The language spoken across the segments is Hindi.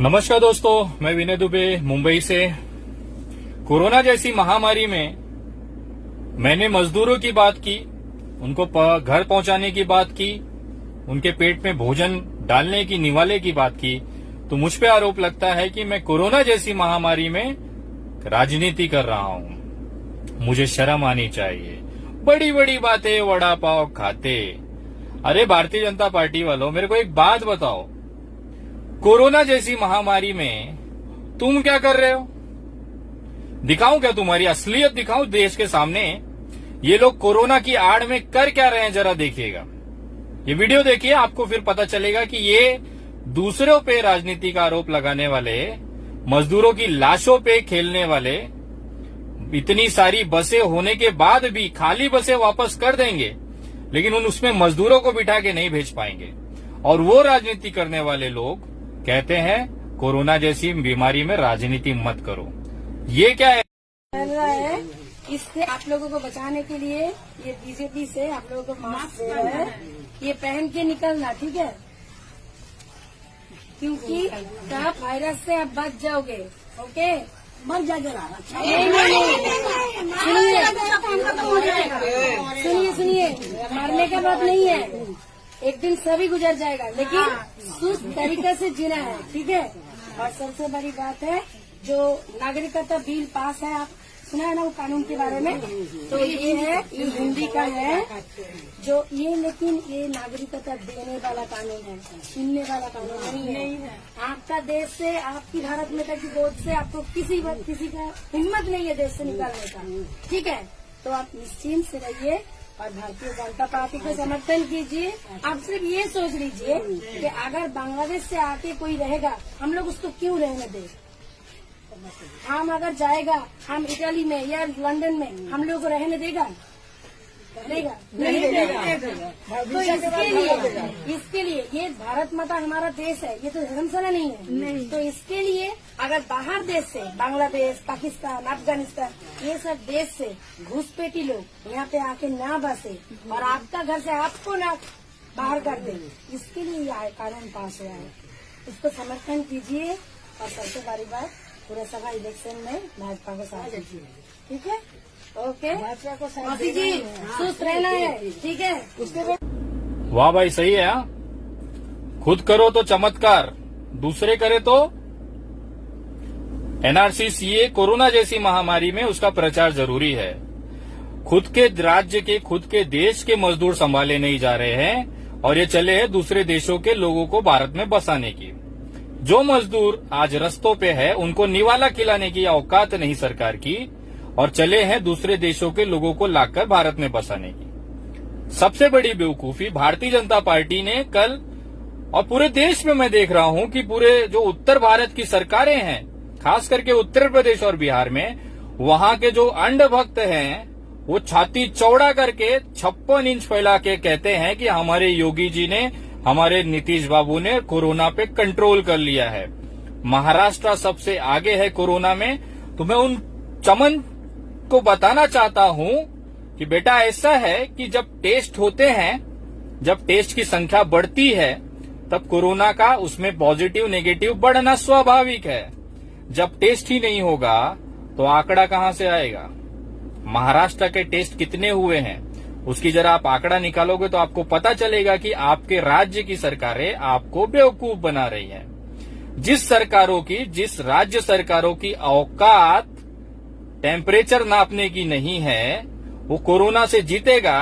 नमस्कार दोस्तों, मैं विनय दुबे मुंबई से। कोरोना जैसी महामारी में मैंने मजदूरों की बात की, उनको घर पहुंचाने की बात की, उनके पेट में भोजन डालने की, निवाले की बात की, तो मुझ पे आरोप लगता है कि मैं कोरोना जैसी महामारी में राजनीति कर रहा हूं। मुझे शर्म आनी चाहिए। बड़ी बड़ी बातें वड़ा पाव खाते। अरे भारतीय जनता पार्टी वालों, मेरे को एक बात बताओ, कोरोना जैसी महामारी में तुम क्या कर रहे हो? दिखाऊं क्या तुम्हारी असलियत दिखाऊं देश के सामने? ये लोग कोरोना की आड़ में कर क्या रहे हैं, जरा देखिएगा। ये वीडियो देखिए, आपको फिर पता चलेगा कि ये दूसरों पे राजनीति का आरोप लगाने वाले, मजदूरों की लाशों पे खेलने वाले, इतनी सारी बसें होने के बाद भी खाली बसें वापस कर देंगे, लेकिन उसमें मजदूरों को बिठा के नहीं भेज पाएंगे। और वो राजनीति करने वाले लोग कहते हैं कोरोना जैसी बीमारी में राजनीति मत करो। ये क्या है? इससे आप लोगों को बचाने के लिए ये बीजेपी से आप लोगों को मास्क दे रहा है, ये पहन के निकलना, ठीक है? क्योंकि आप वायरस से आप बच जाओगे। ओके, मर जाएगा। सुनिए, मरने का बात नहीं है, एक दिन सभी गुजर जाएगा, लेकिन सुस्त तरीके से जीना है, ठीक है? और सबसे बड़ी बात है, जो नागरिकता बिल पास है, आप सुना है ना वो कानून के बारे में? तो ये है, ये हिंदी का है जो ये, लेकिन ये नागरिकता देने वाला कानून है, सुनने वाला कानून नहीं है। आपका देश से, आपकी भारत में की गोद से आपको किसी का हिम्मत नहीं है देश से निकालने का, ठीक है? तो आप निश्चिंत से रहिए और भारतीय जनता पार्टी को समर्थन कीजिए। आप सिर्फ ये सोच लीजिए कि अगर बांग्लादेश से आके कोई रहेगा, हम लोग उसको क्यों रहने दें? हम अगर जाएगा, हम इटली में या लंदन में, हम लोग को रहने देगा? नहीं देगा। तो इसके लिए ये भारत माता हमारा देश है, ये तो धर्मशाला नहीं है। तो इसके लिए अगर बाहर देश से, बांग्लादेश, पाकिस्तान, अफगानिस्तान, ये सब देश से घुसपैठी लोग यहाँ पे आके ना बसे और आपका घर से आपको ना बाहर कर दे, इसके लिए यह कानून पास हुआ है। इसको समर्थन कीजिए और सबसे बड़ी बात, पूरे सभा इलेक्शन में भाजपा को साथ दीजिए, ठीक है? ओके, भाजपा को साथ दीजिए, सुस्त रहना है, ठीक है? उसके वाह भाई, सही है। खुद करो तो चमत्कार, दूसरे करे तो एनआरसी, सीए, कोरोना जैसी महामारी में उसका प्रचार जरूरी है। खुद के राज्य के, खुद के देश के मजदूर संभाले नहीं जा रहे हैं और ये चले हैं दूसरे देशों के लोगों को भारत में बसाने की। जो मजदूर आज रस्तों पे है, उनको निवाला खिलाने की औकात नहीं सरकार की, और चले हैं दूसरे देशों के लोगों को लाकर भारत में बसाने की। सबसे बड़ी बेवकूफी भारतीय जनता पार्टी ने कल, और पूरे देश में मैं देख रहा हूं कि पूरे जो उत्तर भारत की सरकारें हैं, खास करके उत्तर प्रदेश और बिहार में, वहां के जो अंधभक्त हैं, वो छाती चौड़ा करके 56 इंच फैला के कहते हैं कि हमारे योगी जी ने, हमारे नीतीश बाबू ने कोरोना पे कंट्रोल कर लिया है, महाराष्ट्र सबसे आगे है कोरोना में। तो मैं उन चमन को बताना चाहता हूं कि बेटा ऐसा है कि जब टेस्ट होते हैं, जब टेस्ट की संख्या बढ़ती है, तब कोरोना का उसमें पॉजिटिव नेगेटिव बढ़ना स्वाभाविक है। जब टेस्ट ही नहीं होगा तो आंकड़ा कहां से आएगा? महाराष्ट्र के टेस्ट कितने हुए हैं, उसकी जरा आप आंकड़ा निकालोगे तो आपको पता चलेगा कि आपके राज्य की सरकारें आपको बेवकूफ बना रही हैं। जिस राज्य सरकारों की औकात टेम्परेचर नापने की नहीं है, वो कोरोना से जीतेगा।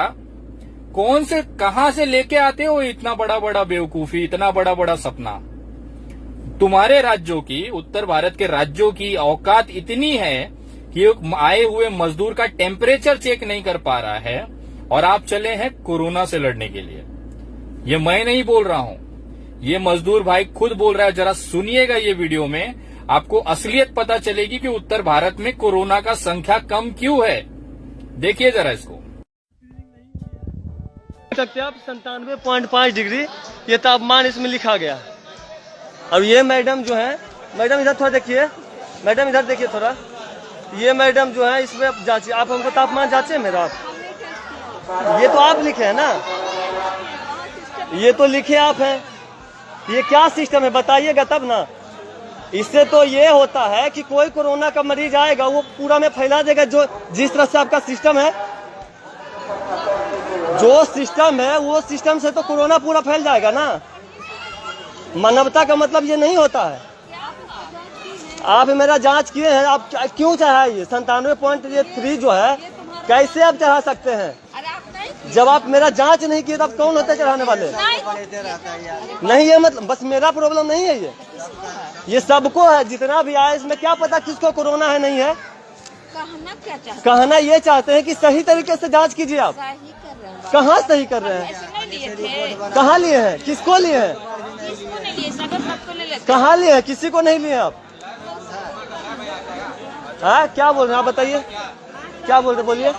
कौन से, कहां से लेके आते हो इतना बड़ा बड़ा बेवकूफी, इतना बड़ा बड़ा सपना? तुम्हारे राज्यों की, उत्तर भारत के राज्यों की औकात इतनी है कि आए हुए मजदूर का टेम्परेचर चेक नहीं कर पा रहा है, और आप चले हैं कोरोना से लड़ने के लिए। ये मैं नहीं बोल रहा हूं, ये मजदूर भाई खुद बोल रहा है। जरा सुनिएगा ये वीडियो में, आपको असलियत पता चलेगी कि उत्तर भारत में कोरोना का संख्या कम क्यों है। देखिए जरा इसको। सकते आप 97.5 डिग्री ये तापमान इसमें लिखा गया। अब ये मैडम जो है, मैडम इधर थोड़ा देखिए, मैडम इधर देखिए थोड़ा, ये मैडम जो है इसमें जांचिए, आप हमको तापमान जांचे मेरा। आप ये तो आप लिखे हैं ना, ये तो लिखे आप हैं, ये क्या सिस्टम है बताइएगा तब ना। इससे तो ये होता है कि कोई कोरोना का मरीज आएगा वो पूरा में फैला देगा। जो जिस तरह से आपका सिस्टम है, जो सिस्टम है वो सिस्टम से तो कोरोना पूरा फैल जाएगा ना। मानवता का मतलब ये नहीं होता है। आप मेरा जांच किए हैं, आप क्यों चढ़ाइए? 97.3 जो है कैसे आप चढ़ा सकते हैं? जब आप मेरा जांच नहीं किए तब कौन होते चढ़ाने वाले? नहीं, ये मतलब बस मेरा प्रॉब्लम नहीं है, ये सबको है। जितना भी आया इसमें क्या पता किसको कोरोना है नहीं है। कहना ये चाहते हैं कि सही तरीके से जांच कीजिए। आप कहाँ सही कर रहे हैं? कहाँ लिए हैं? किसको लिए हैं? कहाँ लिए हैं? किसी को नहीं लिए आप? हाँ, क्या बोल रहे हैं आप? बताइए क्या बोल रहे, बोलिए।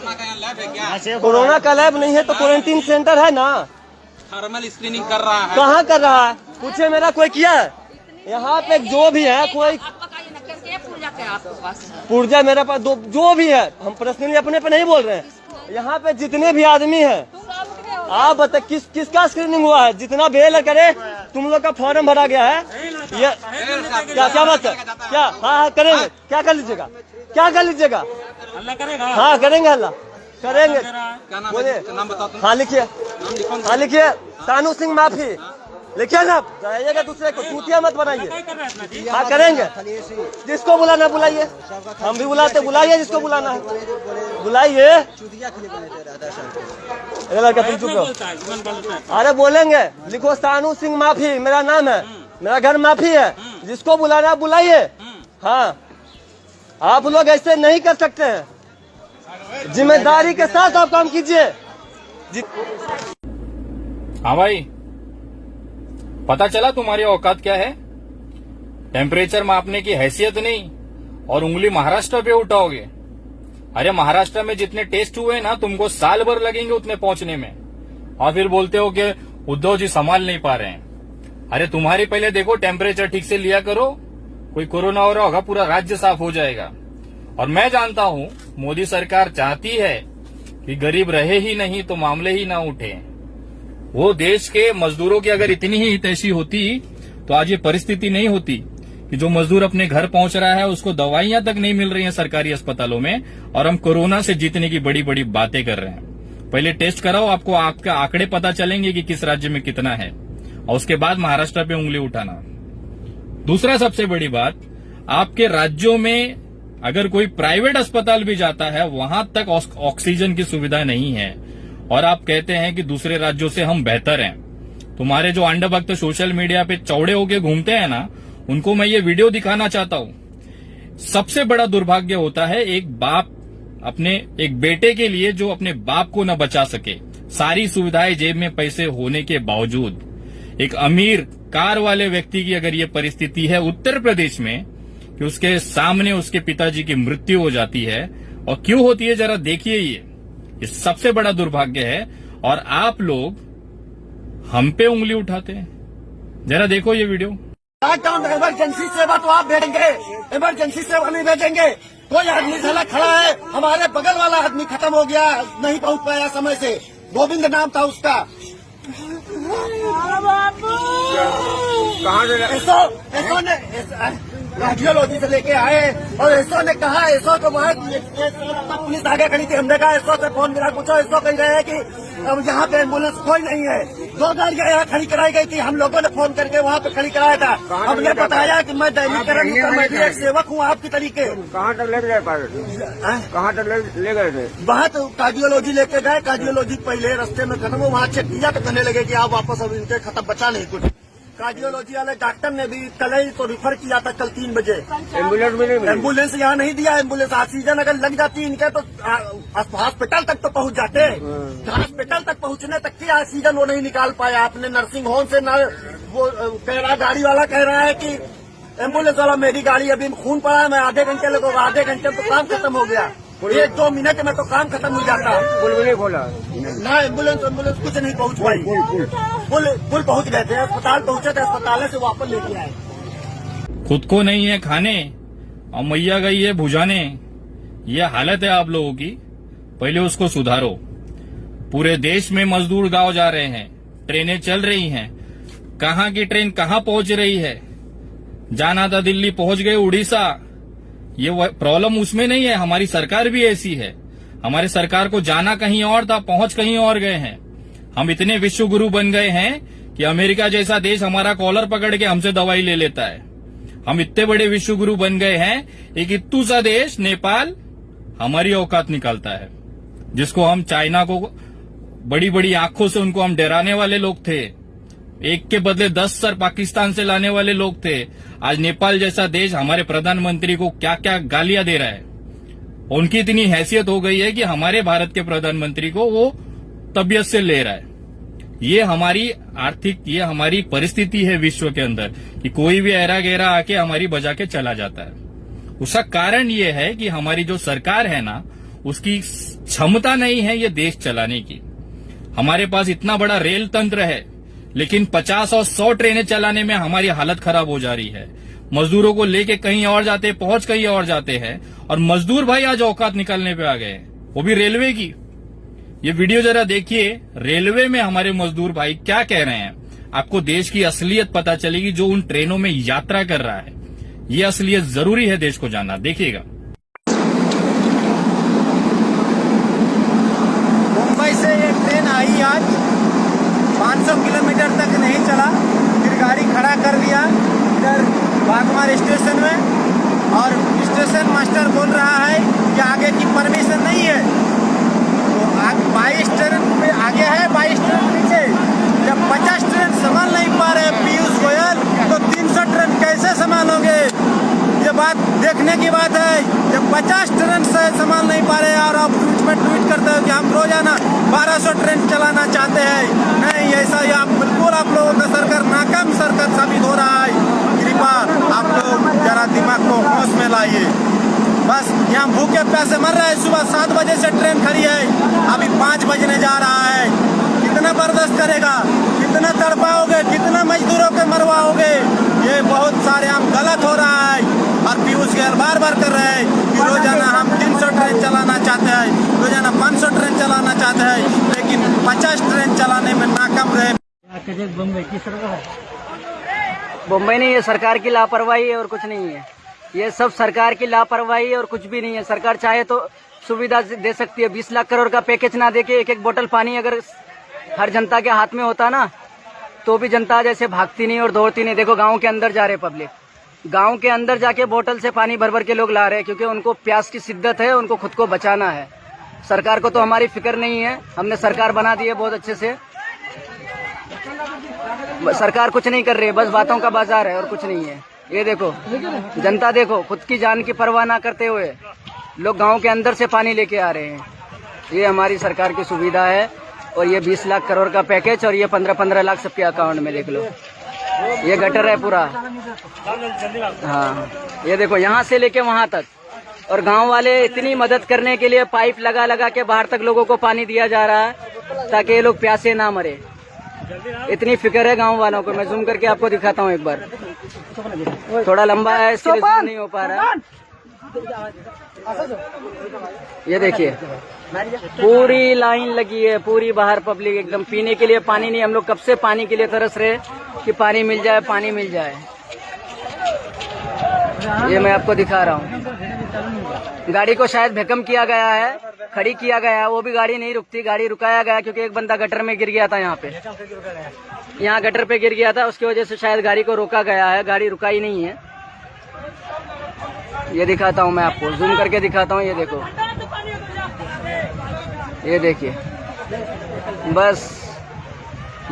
कोरोना का लैब नहीं है तो क्वारंटीन सेंटर है ना। थर्मल स्क्रीनिंग कर रहा है। कहाँ कर रहा है? पूछे मेरा कोई किया है? यहाँ पे जो भी है कोई पुर्जा मेरे पास जो भी है, हम पर्सनली अपने पे नहीं बोल रहे हैं। यहाँ पे जितने भी आदमी हैं, आप बताए किसका स्क्रीनिंग हुआ है? जितना बेल करे तुम लोग का फॉर्म भरा गया है। ये क्या बात है? क्या? हाँ करेंगे। क्या कर लीजिएगा? क्या कर लीजिएगा? हल्ला करेगा? हाँ करेंगे, हल्ला करेंगे। बोलिए। नाम बताओ तुम। हाँ लिखिए, हाँ लिखिए। सानू सिंह माफी लिखिए ना। जाइएगा दूसरे को चूतिया मत बनाइए। हाँ करेंगे। जिसको बुलाना बुलाइए, हम भी बुलाते, बुलाइए जिसको बुलाना है बुलाइए। लड़का तुम चुप रहो। अरे बोलेंगे, लिखो सानू सिंह माफी मेरा नाम है, मेरा घर माफी है। जिसको बुलाना बुलाइए। हाँ, आप लोग ऐसे नहीं कर सकते हैं। जिम्मेदारी के साथ आप काम कीजिए। हाँ भाई, पता चला तुम्हारी औकात क्या है? टेम्परेचर मापने की हैसियत नहीं और उंगली महाराष्ट्र पे उठाओगे। अरे महाराष्ट्र में जितने टेस्ट हुए ना, तुमको साल भर लगेंगे उतने पहुंचने में, और फिर बोलते हो कि उद्धव जी संभाल नहीं पा रहे हैं। अरे तुम्हारी पहले देखो टेम्परेचर ठीक से लिया करो, कोई कोरोना हो रहा होगा पूरा राज्य साफ हो जाएगा। और मैं जानता हूं मोदी सरकार चाहती है कि गरीब रहे ही नहीं तो मामले ही ना उठे। वो देश के मजदूरों की अगर इतनी ही हितैषी होती तो आज ये परिस्थिति नहीं होती कि जो मजदूर अपने घर पहुंच रहा है उसको दवाइयां तक नहीं मिल रही हैं सरकारी अस्पतालों में, और हम कोरोना से जीतने की बड़ी बड़ी बातें कर रहे हैं। पहले टेस्ट कराओ, आपको आपका आंकड़े पता चलेंगे कि किस राज्य में कितना है, और उसके बाद महाराष्ट्र पे उंगली उठाना। दूसरा सबसे बड़ी बात, आपके राज्यों में अगर कोई प्राइवेट अस्पताल भी जाता है वहां तक ऑक्सीजन की सुविधा नहीं है, और आप कहते हैं कि दूसरे राज्यों से हम बेहतर हैं। तुम्हारे जो अंडभक्त सोशल मीडिया पे चौड़े होके घूमते हैं ना, उनको मैं ये वीडियो दिखाना चाहता हूं। सबसे बड़ा दुर्भाग्य होता है एक बाप अपने एक बेटे के लिए जो अपने बाप को न बचा सके, सारी सुविधाएं जेब में पैसे होने के बावजूद। एक अमीर कार वाले व्यक्ति की अगर ये परिस्थिति है उत्तर प्रदेश में कि उसके सामने उसके पिताजी की मृत्यु हो जाती है, और क्यों होती है जरा देखिए। ये सबसे बड़ा दुर्भाग्य है, और आप लोग हम पे उंगली उठाते हैं। जरा देखो ये वीडियो। लॉकडाउन इमरजेंसी सेवा तो आप भेजेंगे, इमरजेंसी सेवा नहीं भेजेंगे। कोई आदमी साला खड़ा है, हमारे बगल वाला आदमी खत्म हो गया, नहीं पहुंच पाया समय से। गोविंद नाम था उसका। कहाँ एसो ने कार्डियोलॉजी से लेके आए, और एसो ने कहा, एसो को वहाँ पुलिस आगे खड़ी थी। हमने कहा एसो से फोन मिला, पूछो। एसो कह रहे हैं कि अब यहाँ पे एम्बुलेंस कोई नहीं है। 2 गाड़ियाँ यहाँ खड़ी कराई गई थी, हम लोगों ने फोन करके वहाँ पे खड़ी कराया था। हमने बताया कि मैं दैनिकरण का मैं भी एक सेवक हूँ आपकी तरीके। कहाँ तक ले गए? कहाँ तक ले गए थे? वहाँ तो कार्डियोलॉजी लेके गए। कार्डियोलॉजी पहले रास्ते में खत्म हो, वहाँ चेक किया तो कहने लगे कि आप वापस, अब इनके खत्म, बचा नहीं कुछ। कार्डियोलॉजी वाले डॉक्टर ने भी कल ही तो रिफर किया था, कल 3 बजे। एम्बुलेंस भी नहीं मिली? एम्बुलेंस यहाँ नहीं दिया। एम्बुलेंस ऑक्सीजन अगर लग जाती इनके तो हॉस्पिटल तक तो पहुँच जाते। हॉस्पिटल तक पहुँचने तक की ऑक्सीजन वो नहीं निकाल पाया। अपने नर्सिंग होम से न वो कह रहा, गाड़ी वाला कह रहा है कि एम्बुलेंस वाला, मेरी गाड़ी अभी खून पड़ा है, मैं आधे घंटे लगेगा। आधे घंटे में तो काम खत्म हो गया, 1-2 मिनट में तो काम खत्म हो जाता। पुल भी नहीं खोला ना, एम्बुलेंस कुछ नहीं पहुंच पाई। पुल पहुंच गए थे, अस्पताल पहुंचे थे, अस्पताल से वापस लेके आए। खुद को नहीं है खाने और मैया गई है भुजाने। ये हालत है आप लोगों की, पहले उसको सुधारो। पूरे देश में मजदूर गांव जा रहे हैं, ट्रेनें चल रही हैं। कहाँ की ट्रेन कहाँ पहुंच रही है, जाना था दिल्ली, पहुंच गए उड़ीसा। ये प्रॉब्लम उसमें नहीं है, हमारी सरकार भी ऐसी है। हमारे सरकार को जाना कहीं और था, पहुंच कहीं और गए हैं। हम इतने विश्व गुरु बन गए हैं कि अमेरिका जैसा देश हमारा कॉलर पकड़ के हमसे दवाई ले लेता है। हम इतने बड़े विश्व गुरु बन गए हैं, एक इत्तू सा देश नेपाल हमारी औकात निकालता है, जिसको हम चाइना को बड़ी बड़ी आंखों से उनको हम डराने वाले लोग थे। एक के बदले 10 सर पाकिस्तान से लाने वाले लोग थे। आज नेपाल जैसा देश हमारे प्रधानमंत्री को क्या क्या गालियां दे रहा है। उनकी इतनी हैसियत हो गई है कि हमारे भारत के प्रधानमंत्री को वो तबीयत से ले रहा है। ये हमारी ये हमारी परिस्थिति है विश्व के अंदर कि कोई भी ऐरा गहरा आके हमारी बजा के चला जाता है। उसका कारण ये है कि हमारी जो सरकार है ना, उसकी क्षमता नहीं है ये देश चलाने की। हमारे पास इतना बड़ा रेल तंत्र है, लेकिन 50 और 100 ट्रेनें चलाने में हमारी हालत खराब हो जा रही है। मजदूरों को लेके कहीं और जाते, पहुंच कहीं और जाते हैं, और मजदूर भाई आज औकात निकालने पे आ गए हैं, वो भी रेलवे की। ये वीडियो जरा देखिए, रेलवे में हमारे मजदूर भाई क्या कह रहे हैं। आपको देश की असलियत पता चलेगी जो उन ट्रेनों में यात्रा कर रहा है। ये असलियत जरूरी है देश को जानना, देखिएगा। मुंबई से ये ट्रेन आई आज 500 किलोमीटर तक नहीं चला, फिर गाड़ी खड़ा कर दिया इधर बागमार स्टेशन में, और स्टेशन मास्टर बोल रहा है कि आगे की परमिशन नहीं है। तो 22 ट्रेन पे आगे है, 22 ट्रेन पीछे। जब 50 ट्रेन संभाल नहीं पा रहे पीयूष गोयल, तो 300 ट्रेन कैसे संभालोगे? ये बात देखने की बात है। जब 50 ट्रेन से संभाल नहीं पा रहे और आप ट्वीट करते हो कि हम रोजाना 1200 ट्रेन चलाना चाहते हैं, नहीं ऐसा ही बिल्कुल आप लोगों का सरकार नाकाम सरकार साबित हो रहा है। कृपा आप लोग जरा दिमाग को होश में लाइए। बस यहाँ भूखे प्यासे मर रहे हैं। सुबह 7 बजे से ट्रेन खड़ी है, अभी 5 बजने जा रहा है। कितना बर्दाश्त करेगा? कितना तड़पाओगे? कितना मजदूरों के मरवाओगे? ये बहुत सारे हम गलत हो रहा है। और पीयूष गोयल बार बार कर रहे हैं कि रोजाना हम 300 ट्रेन चलाना चाहते हैं, रोजाना 500 ट्रेन चलाना चाहते हैं, लेकिन 50 ट्रेन चलाने में नाकाम रहे। मुंबई नहीं, ये सरकार की लापरवाही है और कुछ नहीं है। ये सब सरकार की लापरवाही है और कुछ भी नहीं है। सरकार चाहे तो सुविधा दे सकती है। 20 लाख करोड़ का पैकेज ना दे के एक एक बोतल पानी अगर हर जनता के हाथ में होता ना, तो भी जनता जैसे भागती नहीं और दौड़ती नहीं। देखो गांव के अंदर जा रहे पब्लिक, गांव के अंदर जाके बोतल से पानी भर भर के लोग ला रहे हैं, क्योंकि उनको प्यास की शिद्दत है, उनको खुद को बचाना है। सरकार को तो हमारी फिक्र नहीं है। हमने सरकार बना दी है बहुत अच्छे से। सरकार कुछ नहीं कर रही है, बस बातों का बाजार है और कुछ नहीं है। ये देखो जनता, देखो खुद की जान की परवाह ना करते हुए लोग गांव के अंदर से पानी लेके आ रहे हैं। ये हमारी सरकार की सुविधा है। और ये 20 लाख करोड़ का पैकेज, और ये 15-15 लाख सबके अकाउंट में देख लो। ये गटर है पूरा। हाँ, ये देखो यहाँ से लेके वहाँ तक। और गांव वाले इतनी मदद करने के लिए पाइप लगा लगा के बाहर तक लोगों को पानी दिया जा रहा है, ताकि ये लोग प्यासे ना मरे। इतनी फिक्र है गांव वालों को। मैं जूम करके आपको दिखाता हूँ एक बार। थोड़ा लंबा है, इसके लिए जूम नहीं हो पा रहा है। ये देखिए पूरी लाइन लगी है, पूरी बाहर पब्लिक एकदम। पीने के लिए पानी नहीं। हम लोग कब से पानी के लिए तरस रहे कि पानी मिल जाए, पानी मिल जाए। ये मैं आपको दिखा रहा हूँ। गाड़ी को शायद भैकम किया गया है, खड़ी किया गया है, वो भी गाड़ी नहीं रुकती। गाड़ी रुकाया गया क्योंकि एक बंदा गटर में गिर गया था। यहाँ गटर पे गिर गया था, उसकी वजह से शायद गाड़ी को रोका गया है। गाड़ी रुकाई नहीं है। ये दिखाता हूँ मैं आपको, जूम करके दिखाता हूँ। ये देखो, ये देखिए। बस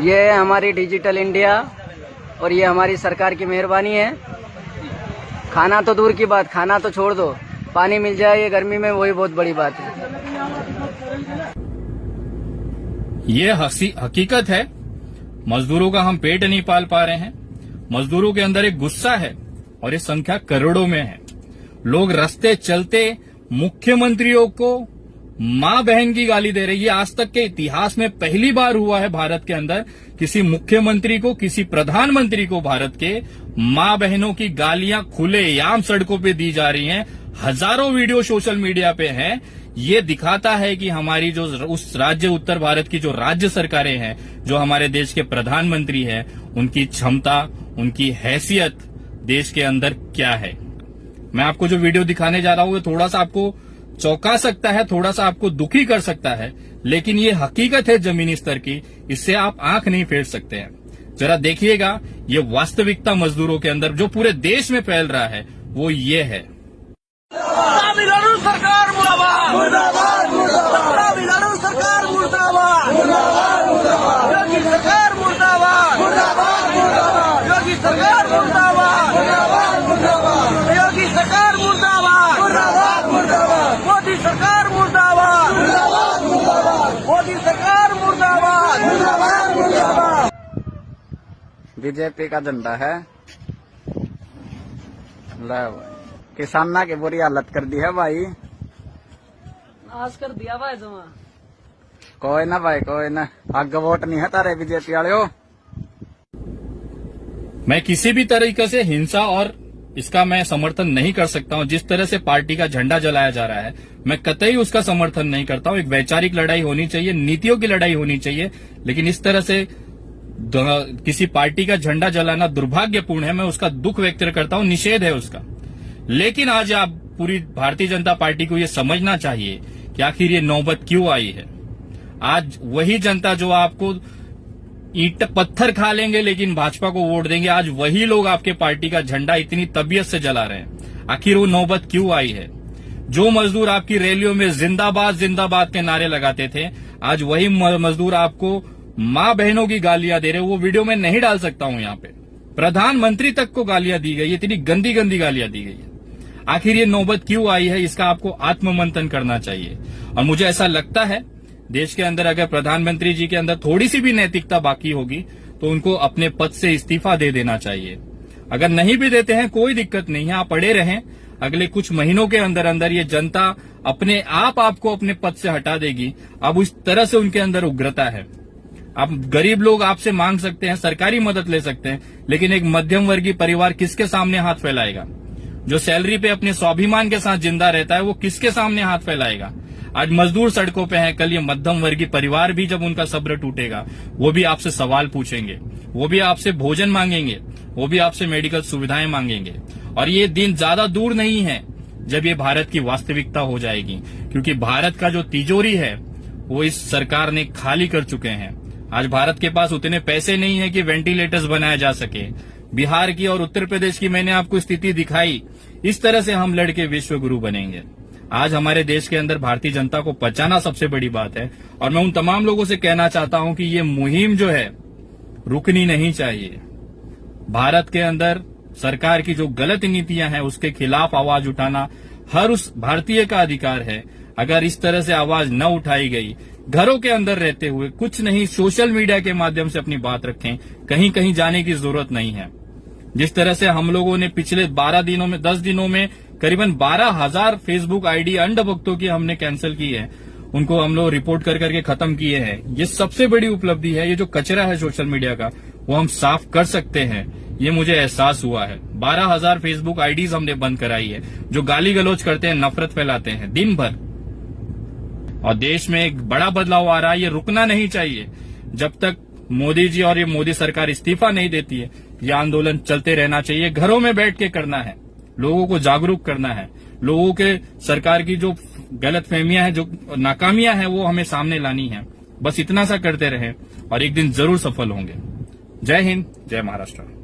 ये हमारी डिजिटल इंडिया और ये हमारी सरकार की मेहरबानी है। खाना तो दूर की बात, खाना तो छोड़ दो, पानी मिल जाए ये गर्मी में, वही बहुत बड़ी बात है। ये हकीकत है। मजदूरों का हम पेट नहीं पाल पा रहे हैं। मजदूरों के अंदर एक गुस्सा है और ये संख्या करोड़ों में है। लोग रास्ते चलते मुख्यमंत्रियों को मां बहन की गाली दे रही है। आज तक के इतिहास में पहली बार हुआ है भारत के अंदर किसी मुख्यमंत्री को, किसी प्रधानमंत्री को भारत के मां बहनों की गालियां खुलेआम सड़कों पे दी जा रही हैं। हजारों वीडियो सोशल मीडिया पे हैं। ये दिखाता है कि हमारी जो उस राज्य उत्तर भारत की जो राज्य सरकारें हैं, जो हमारे देश के प्रधानमंत्री हैं, उनकी क्षमता, उनकी हैसियत देश के अंदर क्या है। मैं आपको जो वीडियो दिखाने जा रहा हूं, ये थोड़ा सा आपको चौंका सकता है, थोड़ा सा आपको दुखी कर सकता है, लेकिन ये हकीकत है जमीनी स्तर की, इससे आप आंख नहीं फेर सकते हैं। जरा देखिएगा, ये वास्तविकता मजदूरों के अंदर जो पूरे देश में फैल रहा है वो ये है। तमिलनाडु सरकार मुर्दाबाद, मुर्दाबाद, मुर्दाबाद। तमिलनाडु सरकार मुर्दाबाद, मुर्दाबाद, मुर्दाबाद। योगी सरकार मुर्दाबाद, मुर्दाबाद, मुर्दाबाद। योगी सरकार मुर्दाबाद, मुर्दाबाद, मुर्दाबाद। योगी सरकार मुर्दाबाद, मुर्दाबाद, मुर्दाबाद। मोदी सरकार मुर्दाबाद, मुर्दाबाद, मुर्दाबाद। मोदी सरकार मुर्दाबाद, मुर्दाबाद, मुर्दाबाद। बीजेपी का झंडा है, किसाना की बुरी हालत कर दी है भाई, आज कर दिया भाई जमा। कोई ना भाई, कोई ना, आगे वोट नहीं है तारे बीजेपी वाले हो। मैं किसी भी तरीके से हिंसा और इसका मैं समर्थन नहीं कर सकता हूं। जिस तरह से पार्टी का झंडा जलाया जा रहा है, मैं कतई उसका समर्थन नहीं करता हूं। एक वैचारिक लड़ाई होनी चाहिए, नीतियों की लड़ाई होनी चाहिए, लेकिन इस तरह से किसी पार्टी का झंडा जलाना दुर्भाग्यपूर्ण है। मैं उसका दुख व्यक्त करता हूं, निषेध है उसका। लेकिन आज आप पूरी भारतीय जनता पार्टी को ये समझना चाहिए कि आखिर ये नौबत क्यों आई है। आज वही जनता जो आपको ईंट पत्थर खा लेंगे लेकिन भाजपा को वोट देंगे, आज वही लोग आपके पार्टी का झंडा इतनी तबीयत से जला रहे हैं। आखिर वो नौबत क्यों आई है। जो मजदूर आपकी रैलियों में जिंदाबाद जिंदाबाद के नारे लगाते थे, आज वही मजदूर आपको मां बहनों की गालियां दे रहे। वो वीडियो में नहीं डाल सकता हूं यहाँ पे। प्रधानमंत्री तक को गालियां दी गई, इतनी गंदी गंदी गालियां दी गई है। आखिर ये नौबत क्यों आई है, इसका आपको आत्ममंथन करना चाहिए। और मुझे ऐसा लगता है देश के अंदर अगर प्रधानमंत्री जी के अंदर थोड़ी सी भी नैतिकता बाकी होगी तो उनको अपने पद से इस्तीफा दे देना चाहिए। अगर नहीं भी देते हैं कोई दिक्कत नहीं है, आप पड़े रहें। अगले कुछ महीनों के अंदर अंदर ये जनता अपने आप आपको अपने पद से हटा देगी। अब उस तरह से उनके अंदर उग्रता है। अब गरीब लोग आपसे मांग सकते हैं, सरकारी मदद ले सकते हैं, लेकिन एक मध्यम वर्गीय परिवार किसके सामने हाथ फैलाएगा। जो सैलरी पे अपने स्वाभिमान के साथ जिंदा रहता है वो किसके सामने हाथ फैलाएगा। आज मजदूर सड़कों पे हैं, कल ये मध्यम वर्गीय परिवार भी जब उनका सब्र टूटेगा वो भी आपसे सवाल पूछेंगे, वो भी आपसे भोजन मांगेंगे, वो भी आपसे मेडिकल सुविधाएं मांगेंगे। और ये दिन ज्यादा दूर नहीं है जब ये भारत की वास्तविकता हो जाएगी, क्योंकि भारत का जो तिजोरी है वो इस सरकार ने खाली कर चुके हैं। आज भारत के पास उतने पैसे नहीं है कि वेंटिलेटर्स बनाया जा सके। बिहार की और उत्तर प्रदेश की मैंने आपको स्थिति दिखाई। इस तरह से हम लड़के विश्व गुरु बनेंगे। आज हमारे देश के अंदर भारतीय जनता को बचाना सबसे बड़ी बात है। और मैं उन तमाम लोगों से कहना चाहता हूं कि ये मुहिम जो है रुकनी नहीं चाहिए। भारत के अंदर सरकार की जो गलत नीतियां हैं उसके खिलाफ आवाज उठाना हर उस भारतीय का अधिकार है। अगर इस तरह से आवाज न उठाई गई, घरों के अंदर रहते हुए कुछ नहीं, सोशल मीडिया के माध्यम से अपनी बात रखें, कहीं कहीं जाने की जरूरत नहीं है। जिस तरह से हम लोगों ने पिछले 10 दिनों में करीबन 12,000 फेसबुक आईडी अंधभक्तों की हमने कैंसिल की है, उनको हम लोग रिपोर्ट कर करके खत्म किए हैं। ये सबसे बड़ी उपलब्धि है। ये जो कचरा है सोशल मीडिया का वो हम साफ कर सकते हैं, ये मुझे एहसास हुआ है। 12,000 फेसबुक आईडीज हमने बंद कराई है जो गाली गलौज करते हैं, नफरत फैलाते हैं दिन भर। और देश में एक बड़ा बदलाव आ रहा है, ये रुकना नहीं चाहिए। जब तक मोदी जी और ये मोदी सरकार इस्तीफा नहीं देती है, ये आंदोलन चलते रहना चाहिए। घरों में बैठ के करना है, लोगों को जागरूक करना है, लोगों के सरकार की जो गलतफहमियां हैं, जो नाकामियां हैं, वो हमें सामने लानी है। बस इतना सा करते रहें और एक दिन जरूर सफल होंगे। जय हिंद, जय महाराष्ट्र।